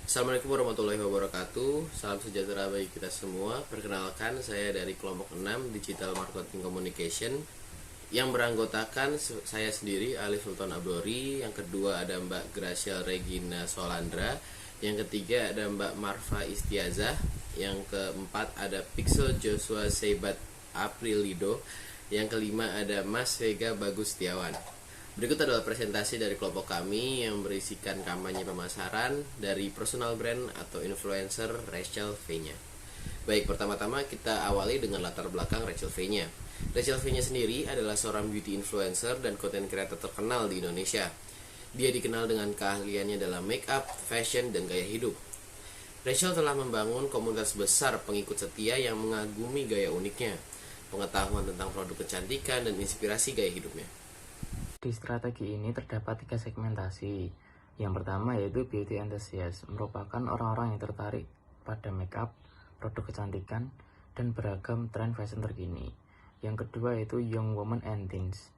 Assalamualaikum warahmatullahi wabarakatuh. Salam sejahtera bagi kita semua. Perkenalkan, saya dari kelompok 6 Digital Marketing Communication yang beranggotakan saya sendiri Alif Sultan Ablori, yang kedua ada Mbak Gracia Regina Solandra, yang ketiga ada Mbak Marfa Istiazah, yang keempat ada Pixel Joshua Seibat Aprilido, yang kelima ada Mas Vega Bagus Setiawan. Berikut adalah presentasi dari kelompok kami yang berisikan kampanye pemasaran dari personal brand atau influencer Rachel V-nya. Baik, pertama-tama kita awali dengan latar belakang Rachel V-nya. Rachel V-nya sendiri adalah seorang beauty influencer dan content creator terkenal di Indonesia. Dia dikenal dengan keahliannya dalam make up, fashion, dan gaya hidup. Rachel telah membangun komunitas besar pengikut setia yang mengagumi gaya uniknya, pengetahuan tentang produk kecantikan, dan inspirasi gaya hidupnya. Di strategi ini terdapat 3 segmentasi. Yang pertama yaitu beauty enthusiast, merupakan orang-orang yang tertarik pada makeup, produk kecantikan, dan beragam tren fashion terkini. Yang kedua yaitu young women and teens,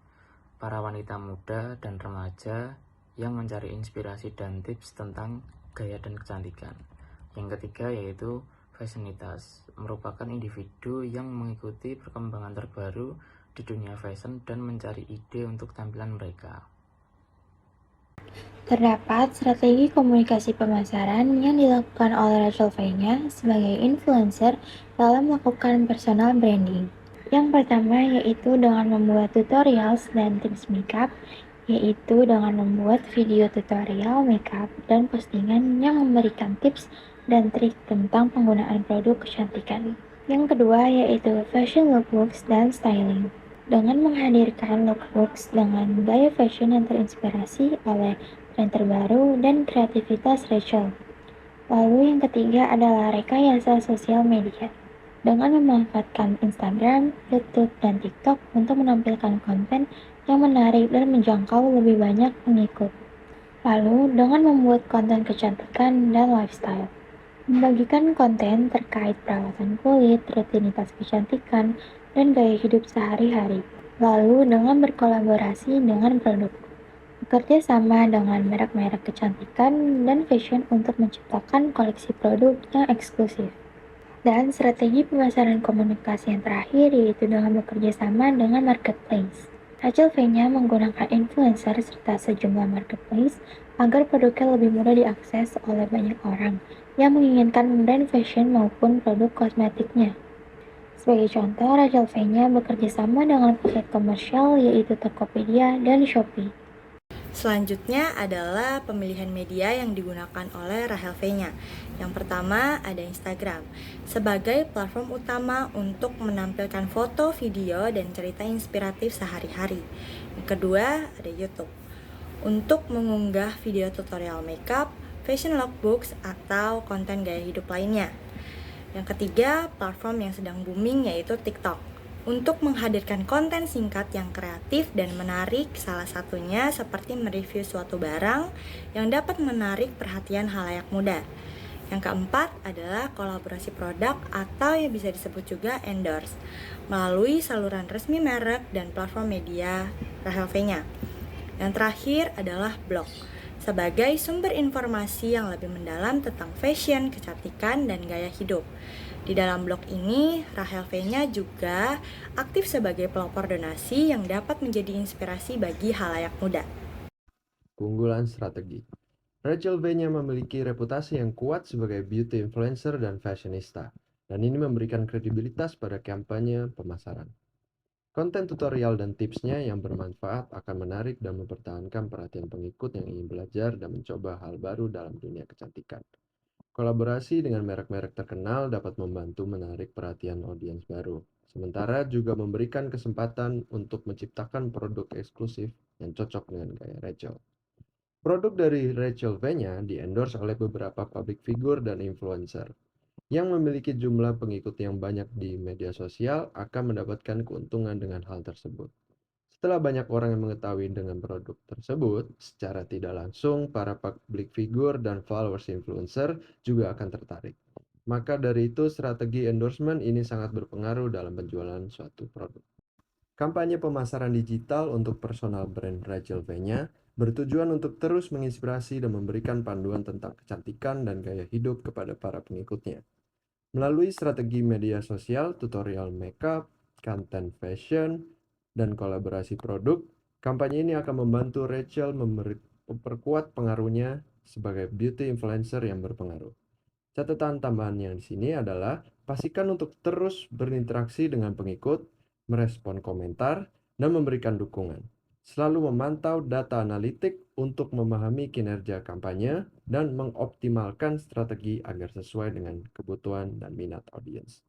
para wanita muda dan remaja yang mencari inspirasi dan tips tentang gaya dan kecantikan. Yang ketiga yaitu fashionitas, merupakan individu yang mengikuti perkembangan terbaru di dunia fashion dan mencari ide untuk tampilan mereka. Terdapat strategi komunikasi pemasaran yang dilakukan oleh Rachel V-nya sebagai influencer dalam melakukan personal branding. Yang pertama yaitu dengan membuat tutorials dan tips makeup, yaitu dengan membuat video tutorial makeup dan postingan yang memberikan tips dan trik tentang penggunaan produk kecantikan. Yang kedua yaitu fashion lookbooks dan styling, dengan menghadirkan lookbooks dengan gaya fashion yang terinspirasi oleh tren terbaru dan kreativitas Rachel. Lalu yang ketiga adalah rekayasa sosial media, dengan memanfaatkan Instagram, YouTube, dan TikTok untuk menampilkan konten yang menarik dan menjangkau lebih banyak pengikut. Lalu dengan membuat konten kecantikan dan lifestyle, membagikan konten terkait perawatan kulit, rutinitas kecantikan, dan gaya hidup sehari-hari. Lalu dengan berkolaborasi dengan produk, bekerja sama dengan merek-merek kecantikan dan fashion untuk menciptakan koleksi produk yang eksklusif. Dan strategi pemasaran komunikasi yang terakhir yaitu dengan bekerja sama dengan marketplace. Rachel V-nya menggunakan influencer serta sejumlah marketplace agar produknya lebih mudah diakses oleh banyak orang yang menginginkan brand fashion maupun produk kosmetiknya. Sebagai contoh, Rachel V-nya bekerja sama dengan paket komersial yaitu Tokopedia dan Shopee. Selanjutnya adalah pemilihan media yang digunakan oleh Rachel V-nya. Yang pertama ada Instagram, sebagai platform utama untuk menampilkan foto, video, dan cerita inspiratif sehari-hari. Yang kedua ada YouTube, untuk mengunggah video tutorial makeup, fashion lookbooks, atau konten gaya hidup lainnya. Yang ketiga, platform yang sedang booming yaitu TikTok, untuk menghadirkan konten singkat yang kreatif dan menarik, salah satunya seperti mereview suatu barang yang dapat menarik perhatian khalayak muda. Yang keempat adalah kolaborasi produk atau yang bisa disebut juga endorse, melalui saluran resmi merek dan platform media Rachel V-nya. Yang terakhir adalah blog, sebagai sumber informasi yang lebih mendalam tentang fashion, kecantikan, dan gaya hidup. Di dalam blog ini, Rachel V-nya juga aktif sebagai pelopor donasi yang dapat menjadi inspirasi bagi khalayak muda. Keunggulan strategi. Rachel V-nya memiliki reputasi yang kuat sebagai beauty influencer dan fashionista, dan ini memberikan kredibilitas pada kampanye pemasaran. Konten tutorial dan tipsnya yang bermanfaat akan menarik dan mempertahankan perhatian pengikut yang ingin belajar dan mencoba hal baru dalam dunia kecantikan. Kolaborasi dengan merek-merek terkenal dapat membantu menarik perhatian audiens baru, sementara juga memberikan kesempatan untuk menciptakan produk eksklusif yang cocok dengan gaya Rachel. Produk dari Rachel V-nya di-endorse oleh beberapa public figure dan influencer yang memiliki jumlah pengikut yang banyak di media sosial akan mendapatkan keuntungan dengan hal tersebut. Setelah banyak orang yang mengetahui dengan produk tersebut, secara tidak langsung para public figure dan followers influencer juga akan tertarik. Maka dari itu, strategi endorsement ini sangat berpengaruh dalam penjualan suatu produk. Kampanye pemasaran digital untuk personal brand Rachel V-nya bertujuan untuk terus menginspirasi dan memberikan panduan tentang kecantikan dan gaya hidup kepada para pengikutnya. Melalui strategi media sosial, tutorial makeup, konten fashion, dan kolaborasi produk, kampanye ini akan membantu Rachel memperkuat pengaruhnya sebagai beauty influencer yang berpengaruh. Catatan tambahan yang di sini adalah pastikan untuk terus berinteraksi dengan pengikut, merespon komentar, dan memberikan dukungan. Selalu memantau data analitik untuk memahami kinerja kampanye dan mengoptimalkan strategi agar sesuai dengan kebutuhan dan minat audiens.